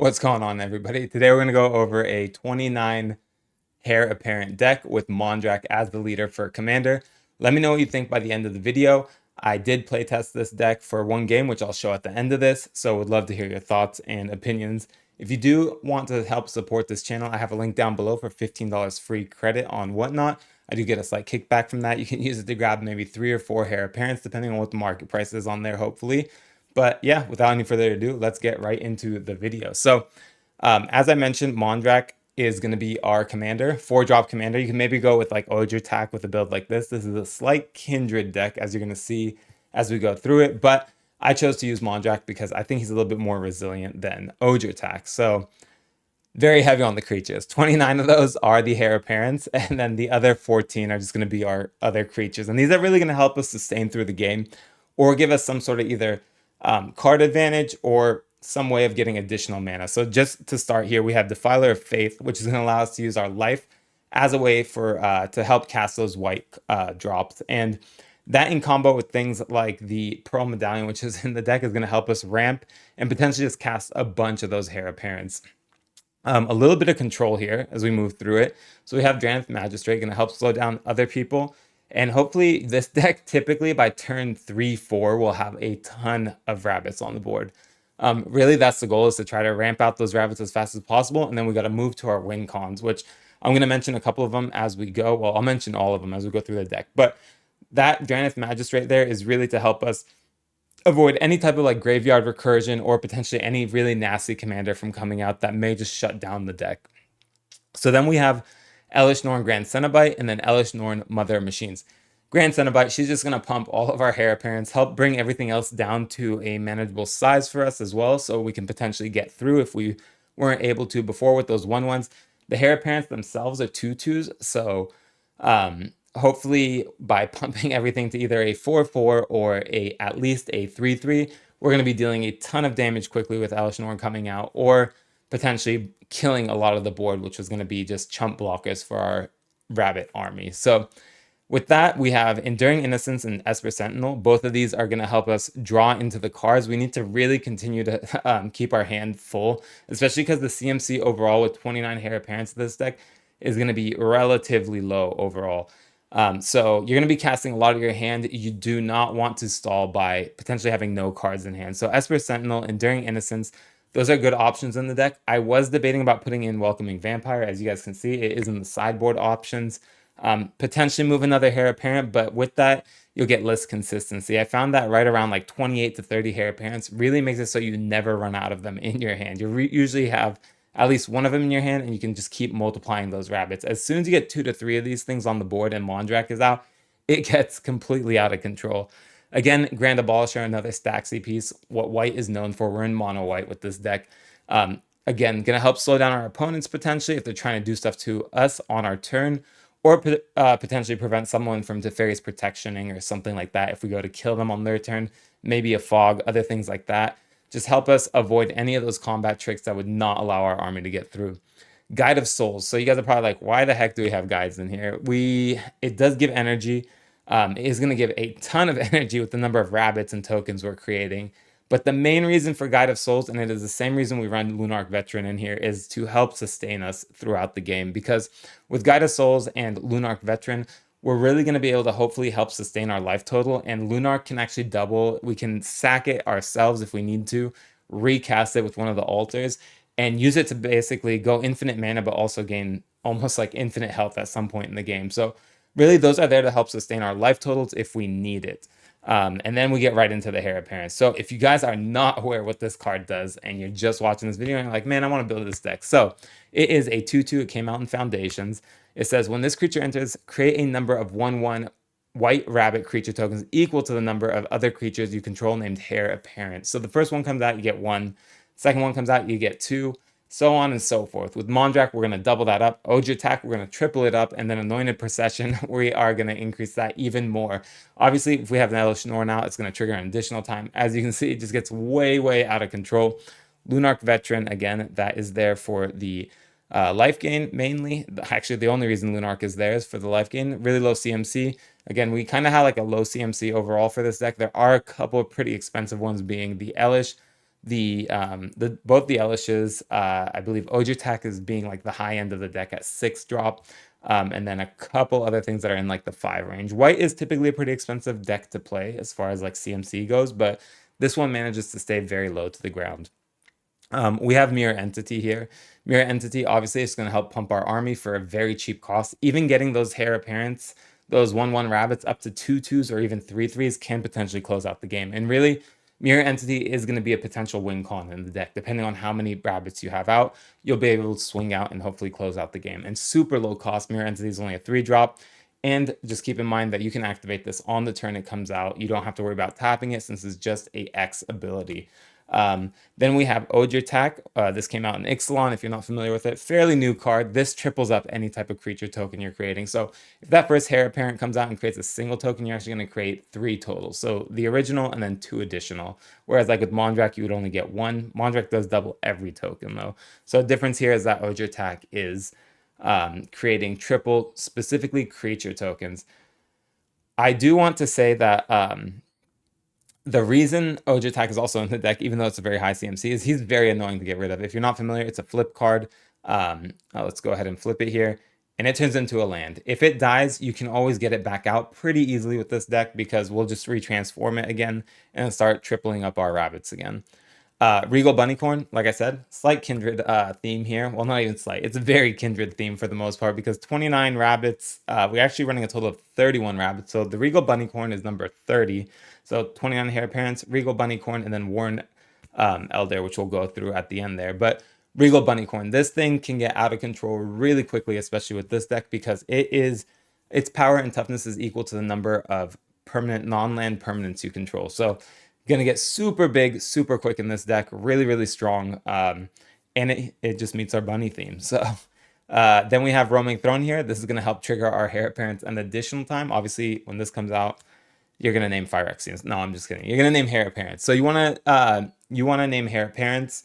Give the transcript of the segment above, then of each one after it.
What's going on, everybody? Today we're going to go over a 29 Hare apparent deck with Mondrak as the leader for Commander. Let me know what you think by the end of the video. I did playtest this deck for one game, which I'll show at the end of this, so would love to hear your thoughts and opinions. If you do want to help support this channel, I have a link down below for $15 free credit on Whatnot. I do get a slight kickback from that. You can use it to grab maybe 3 or 4 Hare apparents, depending on what the market price is on there, hopefully. But yeah, without any further ado, let's get right into the video. So, as I mentioned, Mondrak is going to be our commander, 4-drop commander. You can maybe go with like Attack with a build like this. This is a slight Kindred deck, as you're going to see as we go through it. But I chose to use Mondrak because I think he's a little bit more resilient than Attack. So very heavy on the creatures. 29 of those are the Hare apparents, and then the other 14 are just going to be our other creatures. And these are really going to help us sustain through the game or give us some sort of either card advantage or some way of getting additional mana. So just to start here, we have Defiler of Faith, which is going to allow us to use our life as a way for to help cast those white drops. And that in combo with things like the Pearl Medallion, which is in the deck, is going to help us ramp and potentially just cast a bunch of those Hare apparents. A little bit of control here as we move through it. So we have Drannith Magistrate going to help slow down other people. And hopefully this deck typically by turn 3-4 will have a ton of rabbits on the board. Really that's the goal, is to try to ramp out those rabbits as fast as possible. And then we got to move to our win cons, which I'm going to mention a couple of them as we go. Well, I'll mention all of them as we go through the deck. But that Drannith Magistrate there is really to help us avoid any type of like graveyard recursion or potentially any really nasty commander from coming out that may just shut down the deck. So then we have Elesh Norn Grand Cenobite and then Elesh Norn Mother of Machines. Grand Cenobite, she's just going to pump all of our Hare apparents, help bring everything else down to a manageable size for us as well, so we can potentially get through if we weren't able to before with those 1/1s. The Hare apparents themselves are 2/2s, so hopefully by pumping everything to either a 4/4 or at least a 3/3, we're going to be dealing a ton of damage quickly with Elesh Norn coming out, or potentially killing a lot of the board, which was going to be just chump blockers for our rabbit army. So with that, we have Enduring Innocence and Esper Sentinel. Both of these are going to help us draw into the cards. We need to really continue to keep our hand full, especially because the CMC overall with 29 Hare apparents of this deck is going to be relatively low overall. So you're going to be casting a lot of your hand. You do not want to stall by potentially having no cards in hand. So Esper Sentinel, Enduring Innocence, those are good options in the deck. I was debating about putting in Welcoming Vampire. As you guys can see, it is in the sideboard options. Potentially move another Hare apparent, but with that, you'll get less consistency. I found that right around like 28 to 30 Hare apparents really makes it so you never run out of them in your hand. You usually have at least one of them in your hand, and you can just keep multiplying those rabbits. As soon as you get 2 to 3 of these things on the board and Mondrak is out, it gets completely out of control. Again, Grand Abolisher, another Staxy piece. What white is known for, we're in mono white with this deck. Again, going to help slow down our opponents potentially if they're trying to do stuff to us on our turn, or potentially prevent someone from Teferi's protectioning or something like that if we go to kill them on their turn. Maybe a fog, other things like that. Just help us avoid any of those combat tricks that would not allow our army to get through. Guide of Souls. So you guys are probably like, why the heck do we have guides in here? It does give energy. It is going to give a ton of energy with the number of rabbits and tokens we're creating. But the main reason for Guide of Souls, and it is the same reason we run Lunarch Veteran in here, is to help sustain us throughout the game. Because with Guide of Souls and Lunarch Veteran, we're really going to be able to hopefully help sustain our life total. And Lunarch can actually double. We can sack it ourselves if we need to, recast it with one of the altars, and use it to basically go infinite mana, but also gain almost like infinite health at some point in the game. So really, those are there to help sustain our life totals if we need it. And then we get right into the Hare apparents. So if you guys are not aware what this card does and you're just watching this video and you're like, man, I want to build this deck. So it is a 2/2. It came out in Foundations. It says when this creature enters, create a number of 1/1 white rabbit creature tokens equal to the number of other creatures you control named Hare apparent. So the first one comes out, you get 1. Second one comes out, you get 2. So on and so forth. With Mondrak, we're going to double that up. Attack, we're going to triple it up. And then Anointed Procession, we are going to increase that even more. Obviously, if we have an Elesh Norn now, it's going to trigger an additional time. As you can see, it just gets way, way out of control. Lunarch Veteran, again, that is there for the life gain mainly. Actually, the only reason Lunarch is there is for the life gain. Really low CMC. Again, we kind of have like a low CMC overall for this deck. There are a couple of pretty expensive ones, being the Elesh, both the Elishes, I believe Ojutak is being like the high end of the deck at 6 drop, and then a couple other things that are in like the 5 range. White is typically a pretty expensive deck to play as far as like CMC goes, but this one manages to stay very low to the ground. We have Mirror Entity here. Mirror Entity obviously is going to help pump our army for a very cheap cost. Even getting those Hare appearance, those 1/1 rabbits up to 2/2s or even 3/3s can potentially close out the game. And really, Mirror Entity is going to be a potential win con in the deck. Depending on how many rabbits you have out, you'll be able to swing out and hopefully close out the game. And super low cost, Mirror Entity is only a 3 drop. And just keep in mind that you can activate this on the turn it comes out. You don't have to worry about tapping it since it's just a X ability. Then we have Ojutak. This came out in Ixalan, if you're not familiar with it. Fairly new card. This triples up any type of creature token you're creating. So if that first Hare apparent comes out and creates a single token, you're actually going to create 3 total. So the original and then 2 additional. Whereas like with Mondrak, you would only get 1. Mondrak does double every token though. So the difference here is that Ojutak is creating triple, specifically creature tokens. I do want to say that the reason Ojutak is also in the deck, even though it's a very high CMC, is he's very annoying to get rid of. If you're not familiar, it's a flip card. Let's go ahead and flip it here. And it turns into a land. If it dies, you can always get it back out pretty easily with this deck because we'll just retransform it again and start tripling up our rabbits again. Regal Bunnycorn, like I said, slight Kindred theme here. Well, not even slight. It's a very Kindred theme for the most part because 29 rabbits, we're actually running a total of 31 rabbits. So the Regal Bunnycorn is number 30. So 29 Hare Parents, Regal Bunnycorn, and then Worn Elder, which we'll go through at the end there. But Regal Bunnycorn, this thing can get out of control really quickly, especially with this deck because its power and toughness is equal to the number of permanent non-land permanents you control. So gonna get super big, super quick in this deck. Really, really strong. And it just meets our bunny theme. So then we have Roaming Throne here. This is gonna help trigger our Hare Appearance an additional time. Obviously, when this comes out, you're gonna name Phyrexians. No, I'm just kidding. You're gonna name Hare Appearance. So you wanna name Hare Appearance.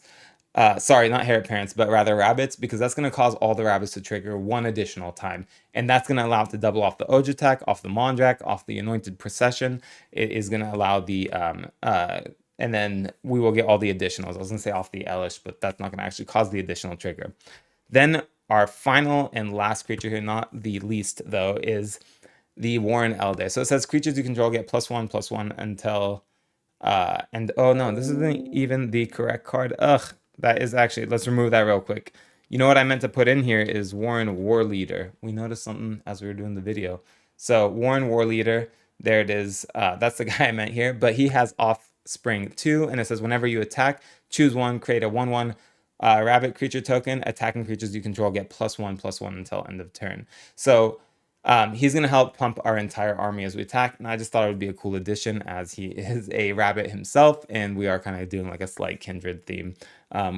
Sorry, not Hare Appearance, but rather rabbits, because that's going to cause all the rabbits to trigger 1 additional time. And that's going to allow it to double off the Ojutak, off the Mondrak, off the Anointed Procession. It is going to allow the, and then we will get all the additionals. I was going to say off the Elish, but that's not going to actually cause the additional trigger. Then our final and last creature here, not the least though, is the Worn Elder. So it says creatures you control get +1/+1 until, and oh no, this isn't even the correct card. Ugh. That is actually, let's remove that real quick. You know what I meant to put in here is Warren War Leader. We noticed something as we were doing the video. So Warren War Leader, there it is. That's the guy I meant here, but he has Offspring 2, and it says whenever you attack, choose one, create a 1/1 rabbit creature token. Attacking creatures you control get +1/+1 until end of turn. So he's going to help pump our entire army as we attack, and I just thought it would be a cool addition as he is a rabbit himself, and we are kind of doing like a slight Kindred theme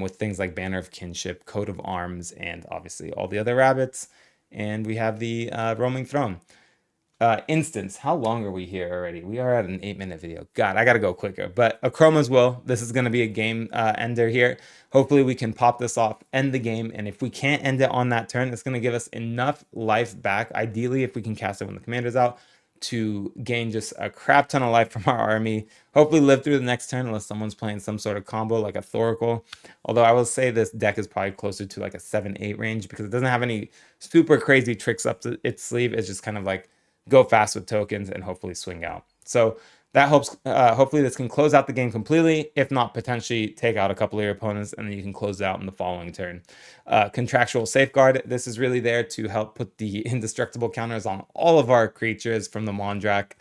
with things like Banner of Kinship, Coat of Arms, and obviously all the other rabbits. And we have the Roaming Throne. Instance, how long are we here already? We are at an 8-minute video. God, I gotta go quicker. But Chroma's Will, this is gonna be a game ender here. Hopefully we can pop this off, end the game, and if we can't end it on that turn, it's gonna give us enough life back, ideally if we can cast it when the commander's out, to gain just a crap ton of life from our army. Hopefully live through the next turn unless someone's playing some sort of combo like a Thoracle. Although I will say this deck is probably closer to like a 7-8 range because it doesn't have any super crazy tricks up its sleeve. It's just kind of like go fast with tokens and hopefully swing out. So that hopes, hopefully this can close out the game completely. If not, potentially take out a couple of your opponents and then you can close out in the following turn. Contractual Safeguard. This is really there to help put the indestructible counters on all of our creatures from the Mondrak.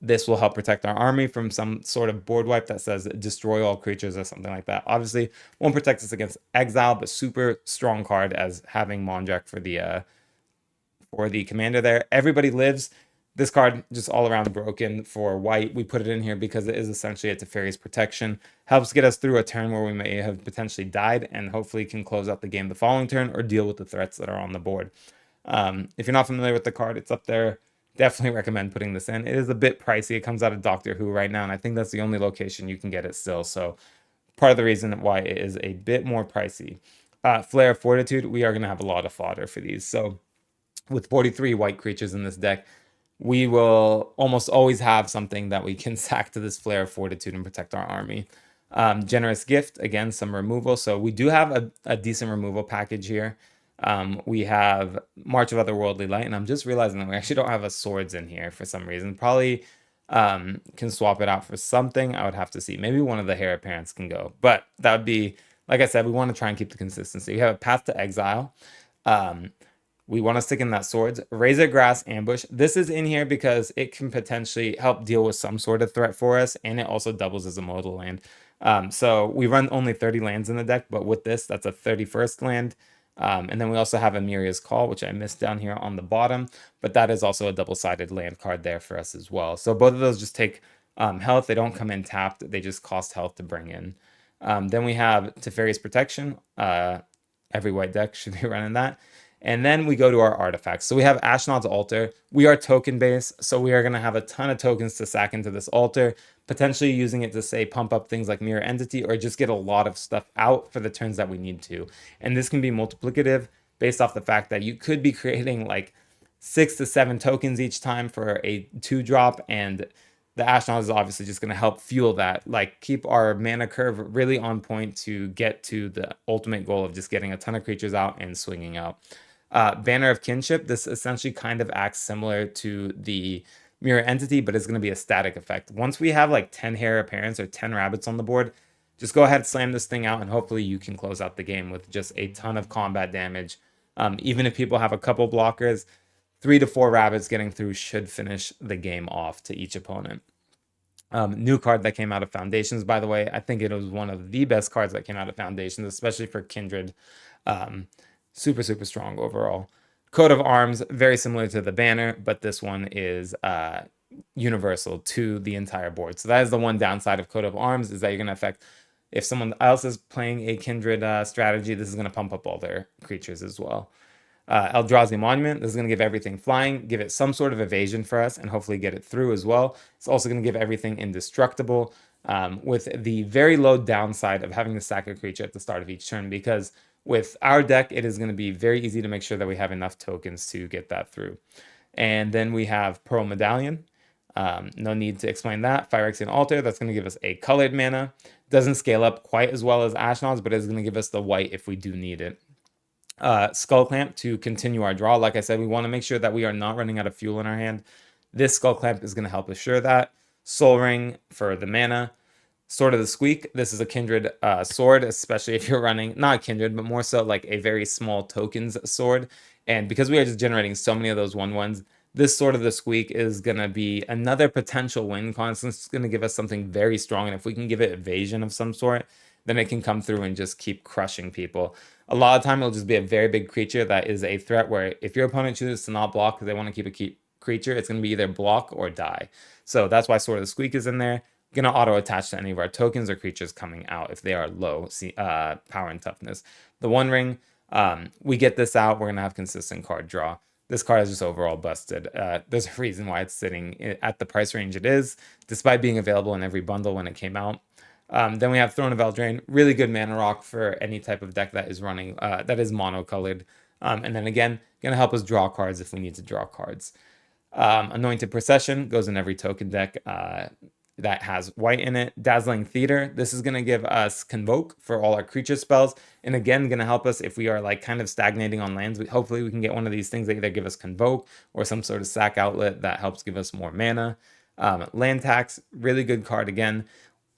This will help protect our army from some sort of board wipe that says destroy all creatures or something like that. Obviously, won't protect us against exile, but super strong card as having Mondrak for the commander there. Everybody lives. This card just all around broken for white. We put it in here because it is essentially a Teferi's protection. Helps get us through a turn where we may have potentially died and hopefully can close out the game the following turn or deal with the threats that are on the board. If you're not familiar with the card, it's up there. Definitely recommend putting this in. It is a bit pricey. It comes out of Doctor Who right now, and I think that's the only location you can get it still. So part of the reason why it is a bit more pricey. Flare of Fortitude, we are going to have a lot of fodder for these. So with 43 white creatures in this deck, we will almost always have something that we can sack to this Flare of Fortitude and protect our army. Generous Gift, again, some removal. So we do have a decent removal package here. We have March of Otherworldly Light, and I'm just realizing that we actually don't have a swords in here for some reason. Probably can swap it out for something. I would have to see. Maybe one of the Hare parents can go, but that would be, like I said, we want to try and keep the consistency. We have a Path to Exile. We want to stick in that swords. Razor Grass Ambush. This is in here because it can potentially help deal with some sort of threat for us, and it also doubles as a modal land. So we run only 30 lands in the deck, but with this, that's a 31st land. And then we also have Amiria's Call, which I missed down here on the bottom, but that is also a double-sided land card there for us as well. So both of those just take health. They don't come in tapped. They just cost health to bring in. Then we have Teferi's Protection. Every white deck should be running that. And then we go to our artifacts. So we have Ashnod's Altar. We are token based, so we are going to have a ton of tokens to sack into this altar, potentially using it to, say, pump up things like Mirror Entity or just get a lot of stuff out for the turns that we need to. And this can be multiplicative based off the fact that you could be creating like 6 to 7 tokens each time for a 2-drop, and the Ashnod is obviously just going to help fuel that, like keep our mana curve really on point to get to the ultimate goal of just getting a ton of creatures out and swinging out. Banner of Kinship, this essentially kind of acts similar to the Mirror Entity, but it's going to be a static effect. Once we have like 10 Hare appearance or 10 rabbits on the board, just go ahead, slam this thing out, and hopefully you can close out the game with just a ton of combat damage. Even if people have a couple blockers, 3 to 4 rabbits getting through should finish the game off to each opponent. New card that came out of Foundations, by the way. I think it was one of the best cards that came out of Foundations, especially for Kindred. Super, super strong overall. Coat of Arms, very similar to the banner, but this one is universal to the entire board. So that is the one downside of Coat of Arms, is that you're going to affect, if someone else is playing a Kindred strategy, this is going to pump up all their creatures as well. Eldrazi Monument, this is going to give everything flying, give it some sort of evasion for us, and hopefully get it through as well. It's also going to give everything indestructible, with the very low downside of having to sack a creature at the start of each turn, because with our deck, it is going to be very easy to make sure that we have enough tokens to get that through. And then we have Pearl Medallion. No need to explain that. Phyrexian Altar, that's going to give us a colored mana. Doesn't scale up quite as well as Ashnod's, but it's going to give us the white if we do need it. Skull Clamp to continue our draw. Like I said, we want to make sure that we are not running out of fuel in our hand. This Skull Clamp is going to help assure that. Soul Ring for the mana. Sword of the Squeak. This is a Kindred sword, especially if you're running, not Kindred, but more so like a very small tokens sword. And because we are just generating so many of those 1/1s, this Sword of the Squeak is going to be another potential win constant. It's going to give us something very strong. And if we can give it evasion of some sort, then it can come through and just keep crushing people. A lot of time, it'll just be a very big creature that is a threat where if your opponent chooses to not block because they want to keep a creature, it's going to be either block or die. So that's why Sword of the Squeak is in there. Going to auto attach to any of our tokens or creatures coming out if they are low power and toughness. The One Ring, we get this out, we're going to have consistent card draw. This card is just overall busted. There's a reason why it's sitting at the price range it is, despite being available in every bundle when it came out. Then we have Throne of Eldraine, really good mana rock for any type of deck that is running, that is monocolored. And then again, going to help us draw cards if we need to draw cards. Anointed Procession goes in every token deck that has white in it. Dazzling Theater, this is going to give us Convoke for all our creature spells, and again going to help us if we are like kind of stagnating on lands. Hopefully we can get one of these things that either give us Convoke or some sort of sack outlet that helps give us more mana. Land Tax, really good card again.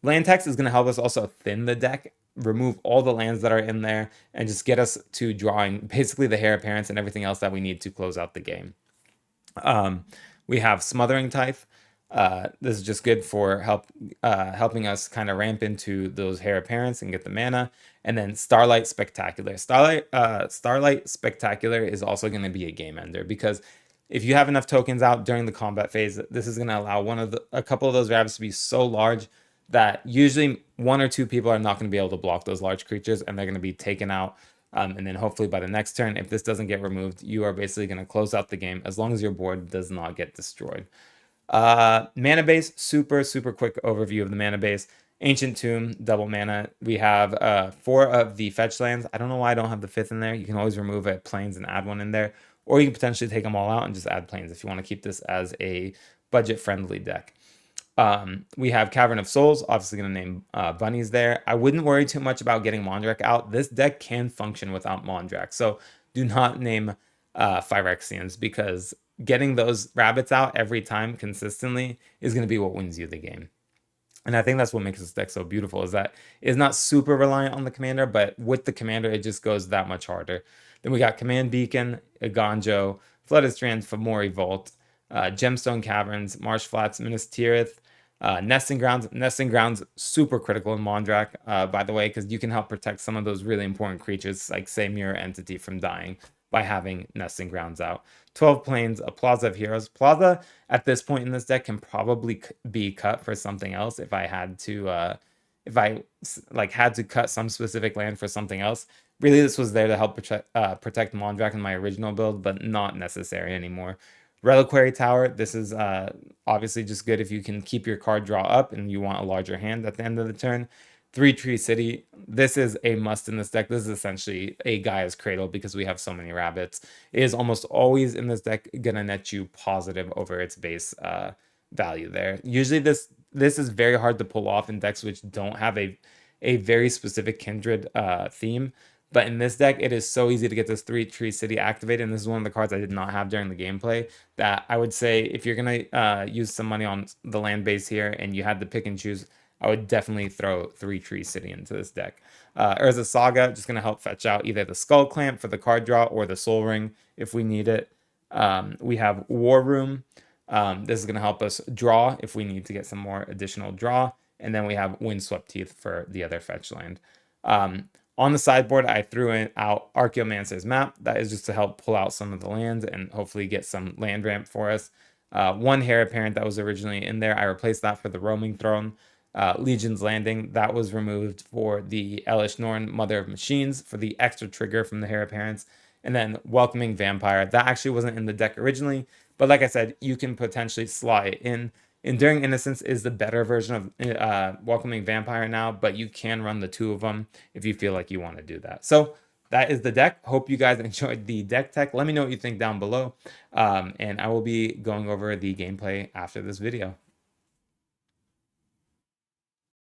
Land Tax is going to help us also thin the deck, remove all the lands that are in there, and just get us to drawing basically the Hare appearance and everything else that we need to close out the game. We have Smothering Tithe. This is just good for helping us kind of ramp into those Hare appearance and get the mana. And then Starlight Spectacular. Starlight Spectacular is also going to be a game ender, because if you have enough tokens out during the combat phase, this is going to allow a couple of those rabbits to be so large that usually 1 or 2 people are not going to be able to block those large creatures, and they're going to be taken out. And then hopefully by the next turn, if this doesn't get removed, you are basically going to close out the game as long as your board does not get destroyed. Mana base, super quick overview of the mana base. Ancient Tomb, double mana. We have 4 of the fetch lands. I don't know why I don't have the 5th in there. You can always remove a plains and add one in there, or you can potentially take them all out and just add plains if you want to keep this as a budget friendly deck. We have Cavern of Souls, obviously going to name bunnies there. I wouldn't worry too much about getting Mondrak out. This deck can function without Mondrak, so do not name Phyrexians, because getting those rabbits out every time consistently is going to be what wins you the game. And I think that's what makes this deck so beautiful, is that it's not super reliant on the commander, but with the commander, it just goes that much harder. Then we got Command Beacon, Iganjo, Flooded Strands, Fomori Vault, Gemstone Caverns, Marsh Flats, Minas Tirith, Nesting Grounds. Nesting Grounds, super critical in Mondrak, by the way, because you can help protect some of those really important creatures, like, say, Mirror Entity, from dying by having Nesting Grounds out. 12 Plains, a Plaza of Heroes. Plaza, at this point in this deck, can probably be cut for something else if I had to, if I had to cut some specific land for something else. Really, this was there to help protect Mondrak in my original build, but not necessary anymore. Reliquary Tower, this is obviously just good if you can keep your card draw up and you want a larger hand at the end of the turn. 3-Tree City, this is a must in this deck. This is essentially a Gaia's Cradle because we have so many rabbits. It is almost always in this deck going to net you positive over its base value there. Usually this is very hard to pull off in decks which don't have a very specific Kindred theme. But in this deck, it is so easy to get this 3-Tree City activated, and this is one of the cards I did not have during the gameplay, that I would say if you're going to use some money on the land base here and you had to pick and choose, I would definitely throw 3-Tree City into this deck. Urza Saga, just going to help fetch out either the Skull Clamp for the card draw or the Soul Ring if we need it. We have War Room. This is going to help us draw if we need to get some more additional draw. And then we have Windswept Teeth for the other fetch land. On the sideboard, I threw out Archaeomancer's Map. That is just to help pull out some of the lands and hopefully get some land ramp for us. One Hare Apparent that was originally in there, I replaced that for the Roaming Throne. Legion's Landing, that was removed for the Elish Norn, Mother of Machines, for the extra trigger from the Hare Apparents. And then Welcoming Vampire, that actually wasn't in the deck originally, but like I said, you can potentially slide it in. Enduring Innocence is the better version of Welcoming Vampire now, but you can run the two of them if you feel like you want to do that. So that is the deck. Hope you guys enjoyed the deck tech. Let me know what you think down below, and I will be going over the gameplay after this video.